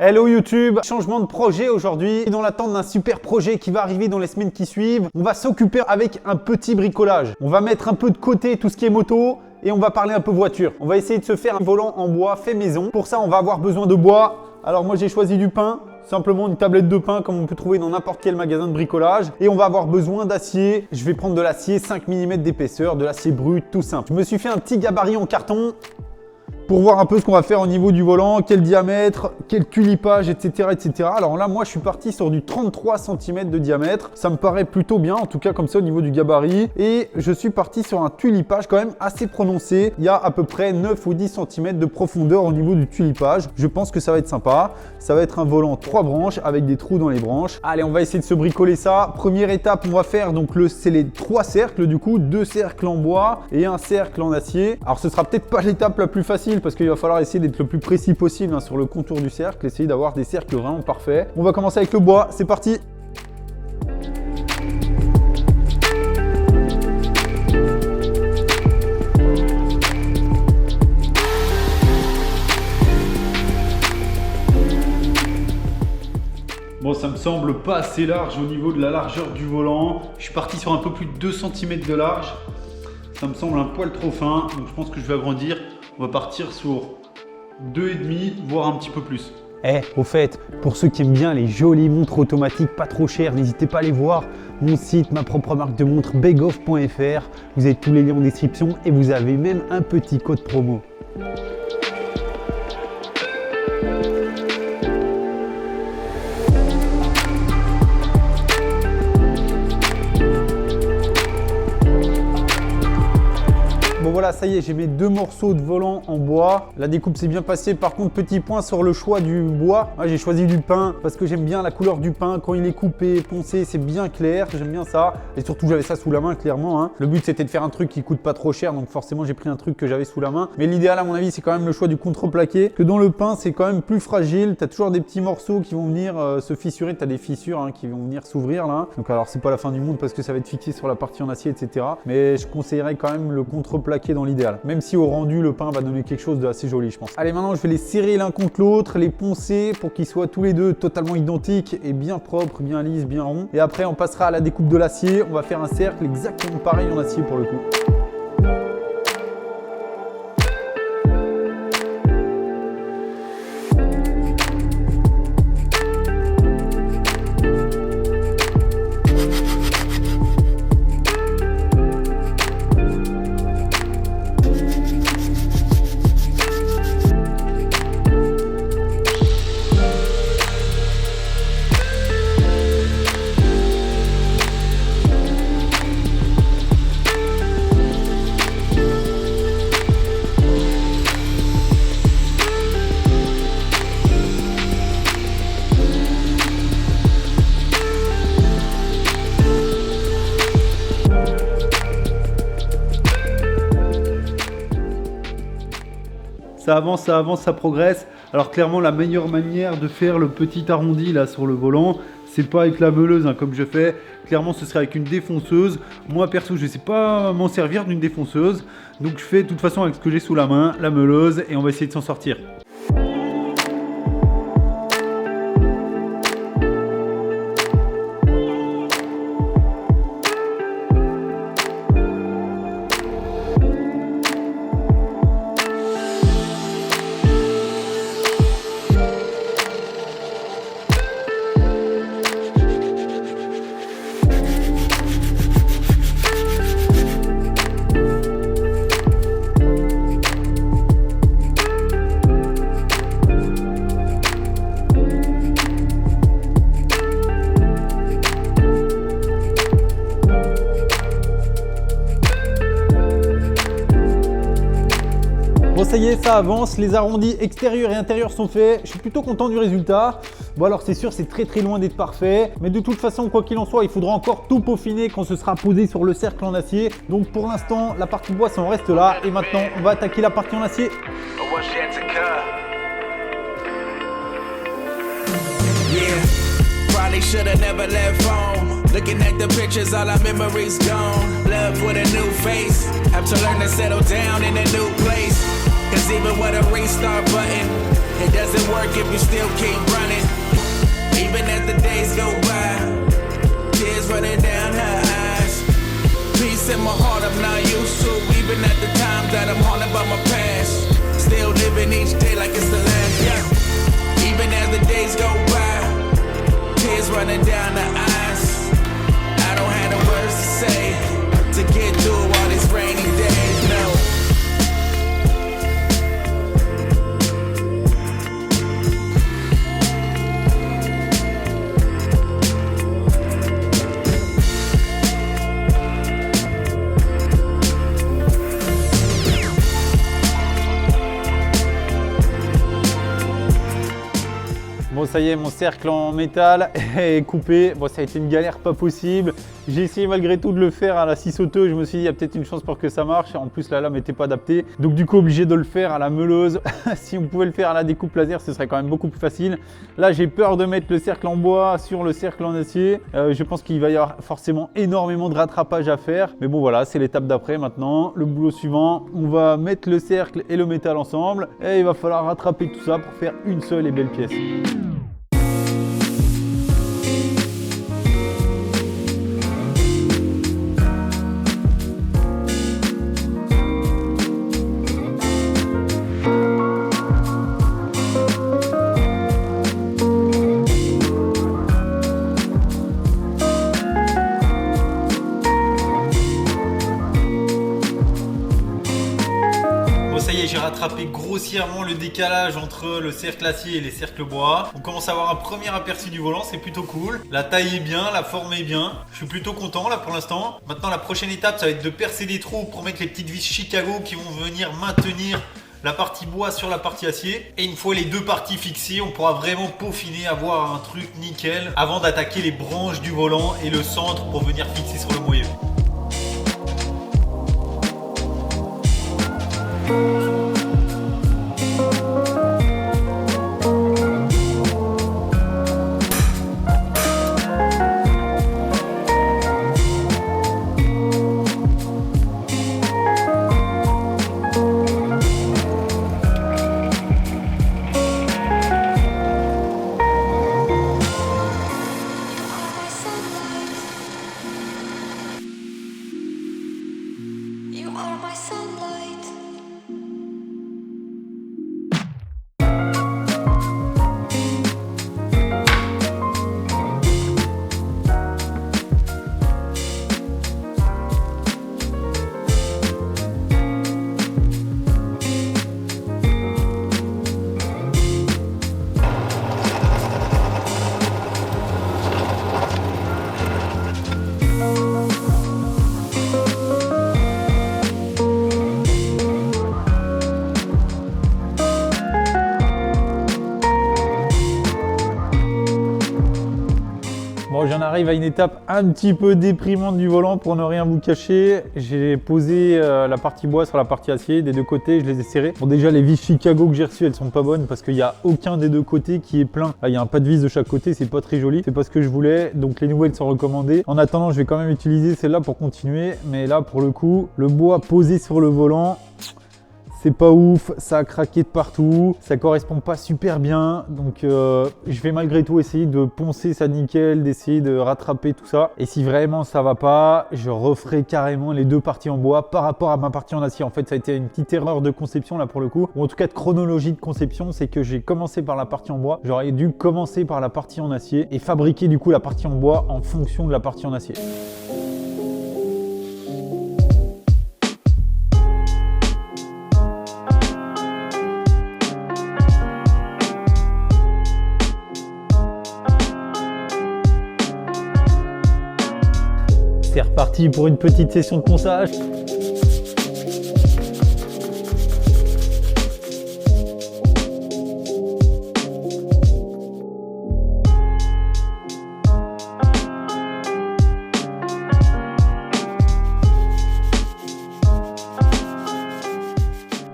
Hello YouTube, changement de projet aujourd'hui. Dans l'attente d'un super projet qui va arriver dans les semaines qui suivent, on va s'occuper avec un petit bricolage. On va mettre un peu de côté tout ce qui est moto et on va parler un peu voiture. On va essayer de se faire un volant en bois fait maison. Pour ça, on va avoir besoin de bois. Alors moi, j'ai choisi du pin. Simplement une tablette de pin comme on peut trouver dans n'importe quel magasin de bricolage. Et on va avoir besoin d'acier. Je vais prendre de l'acier 5 mm d'épaisseur, de l'acier brut, tout simple. Je me suis fait un petit gabarit en carton pour voir un peu ce qu'on va faire au niveau du volant, quel diamètre, quel tulipage, etc., etc. Alors là, moi, je suis parti sur du 33 cm de diamètre. Ça me paraît plutôt bien, en tout cas comme ça au niveau du gabarit. Et je suis parti sur un tulipage quand même assez prononcé. Il y a à peu près 9 ou 10 cm de profondeur au niveau du tulipage. Je pense que ça va être sympa. Ça va être un volant 3 branches avec des trous dans les branches. Allez, on va essayer de se bricoler ça. Première étape, on va faire donc c'est les 3 cercles du coup, 2 cercles en bois et un cercle en acier. Alors ce sera peut-être pas l'étape la plus facile parce qu'il va falloir essayer d'être le plus précis possible sur le contour du cercle, essayer d'avoir des cercles vraiment parfaits. On va commencer avec le bois, c'est parti. Bon, ça me semble pas assez large au niveau de la largeur du volant. Je suis parti sur un peu plus de 2 cm de large. Ça me semble un poil trop fin, donc je pense que je vais agrandir. On va partir sur 2,5, voire un petit peu plus. Au fait, pour ceux qui aiment bien les jolies montres automatiques pas trop chères, n'hésitez pas à aller voir mon site, ma propre marque de montres, begoff.fr. Vous avez tous les liens en description et vous avez même un petit code promo. Bon voilà, ça y est, j'ai mes 2 morceaux de volant en bois. La découpe s'est bien passée. Par contre, petit point sur le choix du bois. J'ai choisi du pin parce que j'aime bien la couleur du pin. Quand il est coupé, poncé, c'est bien clair. J'aime bien ça. Et surtout, j'avais ça sous la main, clairement. Le but, c'était de faire un truc qui coûte pas trop cher. Donc forcément, j'ai pris un truc que j'avais sous la main. Mais l'idéal, à mon avis, c'est quand même le choix du contreplaqué. Que dans le pin, c'est quand même plus fragile. Tu as toujours des petits morceaux qui vont venir se fissurer. Tu as des fissures qui vont venir s'ouvrir là. Donc alors, c'est pas la fin du monde parce que ça va être fixé sur la partie en acier, etc. Mais je conseillerais quand même le contreplaqué dans l'idéal. Même si au rendu, le pain va donner quelque chose d'assez joli, je pense. Allez, maintenant, je vais les serrer l'un contre l'autre, les poncer pour qu'ils soient tous les deux totalement identiques et bien propres, bien lisses, bien ronds. Et après, on passera à la découpe de l'acier. On va faire un cercle exactement pareil en acier pour le coup. Ça avance, ça progresse. Alors clairement, la meilleure manière de faire le petit arrondi là sur le volant, c'est pas avec la meuleuse comme je fais. Clairement, ce serait avec une défonceuse. Moi perso, je sais pas m'en servir d'une défonceuse. Donc je fais de toute façon avec ce que j'ai sous la main, la meuleuse, et on va essayer de s'en sortir. Bon, ça y est, ça avance, les arrondis extérieurs et intérieurs sont faits. Je suis plutôt content du résultat. Bon, alors c'est sûr, c'est très loin d'être parfait, mais de toute façon, quoi qu'il en soit, il faudra encore tout peaufiner quand ce sera posé sur le cercle en acier. Donc pour l'instant, la partie bois, ça en reste là. Et maintenant, on va attaquer la partie en acier. Probably shoulda never left home. Looking at the pictures, all our memories gone. Love with a new face. Have to learn to settle down in a new place. Cause even with a restart button, It doesn't work if you still keep running. Even as the days go by, tears running down her eyes. Peace in my heart I'm not used to. Even at the times that I'm haunted by my past, still living each day like it's the last. Yeah. Even as the days go by, tears running down her eyes. I don't have the words to say to get through all these rainy days. No. Bon, ça y est, mon cercle en métal est coupé. Bon, ça a été une galère pas possible. J'ai essayé malgré tout de le faire à la scie sauteuse. Je me suis dit, il y a peut-être une chance pour que ça marche. En plus, la lame n'était pas adaptée. Donc, du coup, obligé de le faire à la meuleuse. Si on pouvait le faire à la découpe laser, ce serait quand même beaucoup plus facile. Là, j'ai peur de mettre le cercle en bois sur le cercle en acier. Je pense qu'il va y avoir forcément énormément de rattrapage à faire. Mais bon, voilà, c'est l'étape d'après maintenant. Le boulot suivant, on va mettre le cercle et le métal ensemble. Et il va falloir rattraper tout ça pour faire une seule et belle pièce. J'ai rattrapé grossièrement le décalage entre le cercle acier et les cercles bois. On commence à avoir un premier aperçu du volant, c'est plutôt cool. La taille est bien, la forme est bien. Je suis plutôt content là pour l'instant. Maintenant la prochaine étape, ça va être de percer des trous pour mettre les petites vis Chicago qui vont venir maintenir la partie bois sur la partie acier. Et une fois les deux parties fixées, on pourra vraiment peaufiner, avoir un truc nickel avant d'attaquer les branches du volant et le centre pour venir fixer sur le moyeu. Bon, j'en arrive à une étape un petit peu déprimante du volant pour ne rien vous cacher. J'ai posé la partie bois sur la partie acier des deux côtés, je les ai serrés. Bon, déjà les vis Chicago que j'ai reçues, elles sont pas bonnes parce qu'il n'y a aucun des deux côtés qui est plein. Là, il y a un pas de vis de chaque côté, c'est pas très joli. C'est pas ce que je voulais, donc les nouvelles sont recommandées. En attendant, je vais quand même utiliser celle-là pour continuer. Mais là, pour le coup, le bois posé sur le volant, c'est pas ouf, ça a craqué de partout, ça correspond pas super bien, donc je vais malgré tout essayer de poncer ça nickel, d'essayer de rattraper tout ça. Et si vraiment ça va pas, je referai carrément les deux parties en bois par rapport à ma partie en acier. En fait, ça a été une petite erreur de conception là pour le coup, ou en tout cas de chronologie de conception, c'est que j'ai commencé par la partie en bois, j'aurais dû commencer par la partie en acier et fabriquer du coup la partie en bois en fonction de la partie en acier. C'est reparti pour une petite session de ponçage.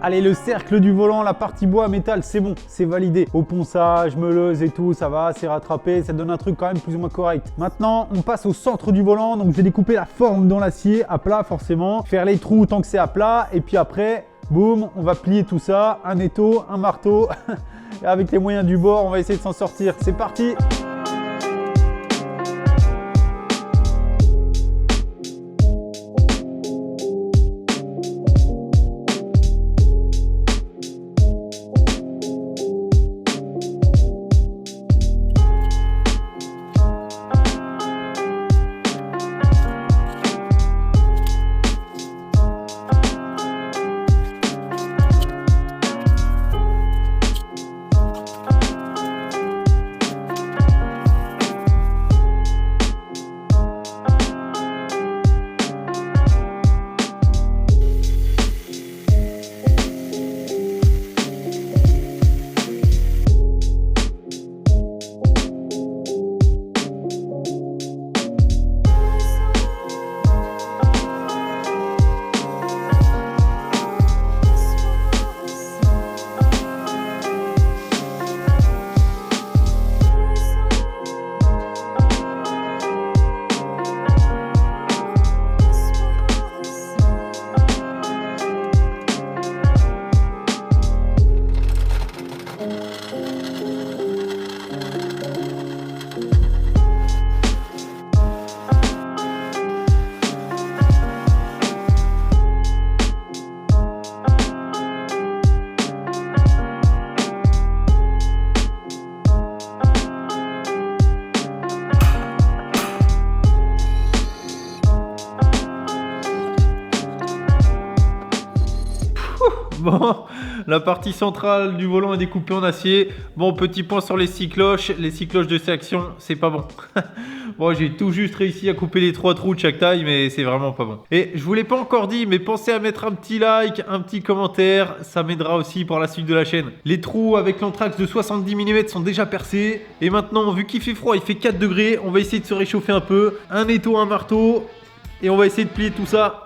Allez, le cercle du volant, la partie bois, métal, c'est bon, c'est validé. Au ponçage, meuleuse et tout, ça va, c'est rattrapé, ça donne un truc quand même plus ou moins correct. Maintenant, on passe au centre du volant, donc je vais découper la forme dans l'acier, à plat forcément, faire les trous tant que c'est à plat, et puis après, boum, on va plier tout ça, un étau, un marteau, Et avec les moyens du bord, on va essayer de s'en sortir. C'est parti! Bon, la partie centrale du volant est découpée en acier. Bon, petit point sur les six cloches. Les six cloches de section, c'est pas bon. Bon, j'ai tout juste réussi à couper les 3 trous de chaque taille, mais c'est vraiment pas bon. Et je vous l'ai pas encore dit, mais pensez à mettre un petit like, un petit commentaire. Ça m'aidera aussi pour la suite de la chaîne. Les trous avec l'anthrax de 70 mm sont déjà percés. Et maintenant, vu qu'il fait froid, il fait 4 degrés, on va essayer de se réchauffer un peu. Un étau, un marteau. Et on va essayer de plier tout ça.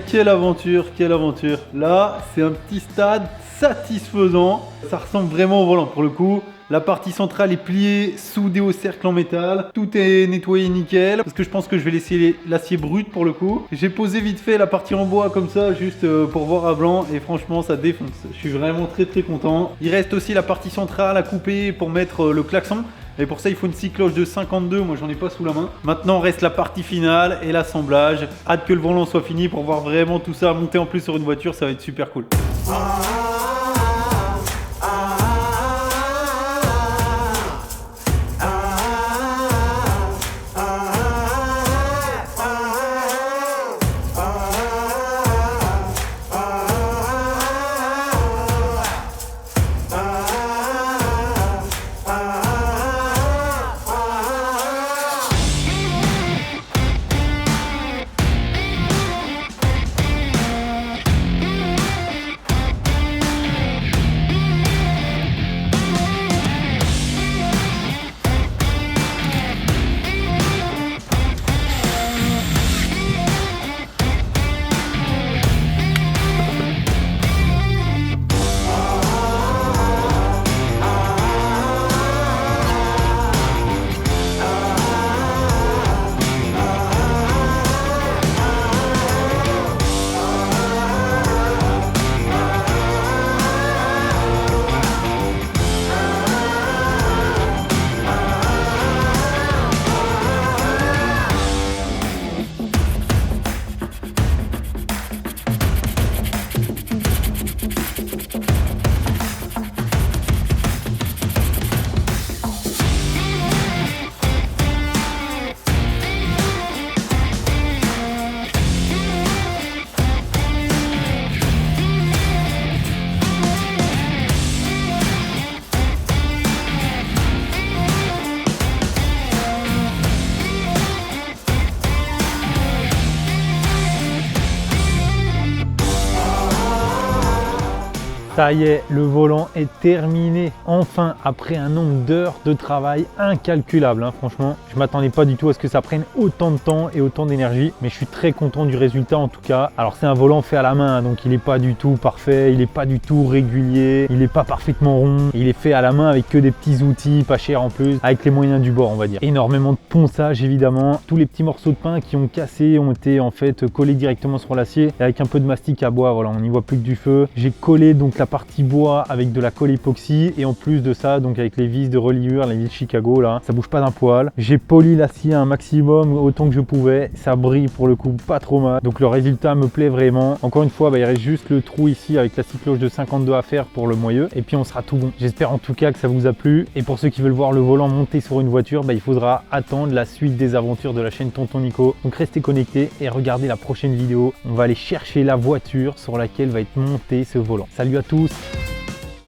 Quelle aventure, quelle aventure. Là, c'est un petit stade satisfaisant. Ça ressemble vraiment au volant pour le coup. La partie centrale est pliée, soudée au cercle en métal. Tout est nettoyé nickel. Parce que je pense que je vais laisser l'acier brut pour le coup. J'ai posé vite fait la partie en bois comme ça, juste pour voir à blanc. Et franchement, ça défonce. Je suis vraiment très content. Il reste aussi la partie centrale à couper pour mettre le klaxon. Et pour ça, il faut une scie cloche de 52. Moi, j'en ai pas sous la main. Maintenant, reste la partie finale et l'assemblage. Hâte que le volant soit fini pour voir vraiment tout ça monter en plus sur une voiture. Ça va être super cool. Ça y est, le volant est terminé. Enfin, après un nombre d'heures de travail incalculable, hein, franchement. Je m'attendais pas du tout à ce que ça prenne autant de temps et autant d'énergie, mais je suis très content du résultat en tout cas. Alors c'est un volant fait à la main, donc il n'est pas du tout parfait, il n'est pas du tout régulier, il n'est pas parfaitement rond. Il est fait à la main avec que des petits outils, pas chers en plus, avec les moyens du bord, on va dire. Énormément de ponçage évidemment. Tous les petits morceaux de pain qui ont cassé ont été en fait collés directement sur l'acier et avec un peu de mastic à bois, voilà, on n'y voit plus que du feu. J'ai collé donc la partie bois avec de la colle époxy et en plus de ça, donc avec les vis de reliure, les vis Chicago là, ça bouge pas d'un poil. J'ai poli l'acier un maximum autant que je pouvais, ça brille pour le coup pas trop mal. Donc le résultat me plaît vraiment. Encore une fois, il reste juste le trou ici avec la cycloche de 52 à faire pour le moyeu et puis on sera tout bon. J'espère en tout cas que ça vous a plu et pour ceux qui veulent voir le volant monter sur une voiture, il faudra attendre la suite des aventures de la chaîne Tonton Nico. Donc restez connectés et regardez la prochaine vidéo. On va aller chercher la voiture sur laquelle va être monté ce volant. Salut à tous!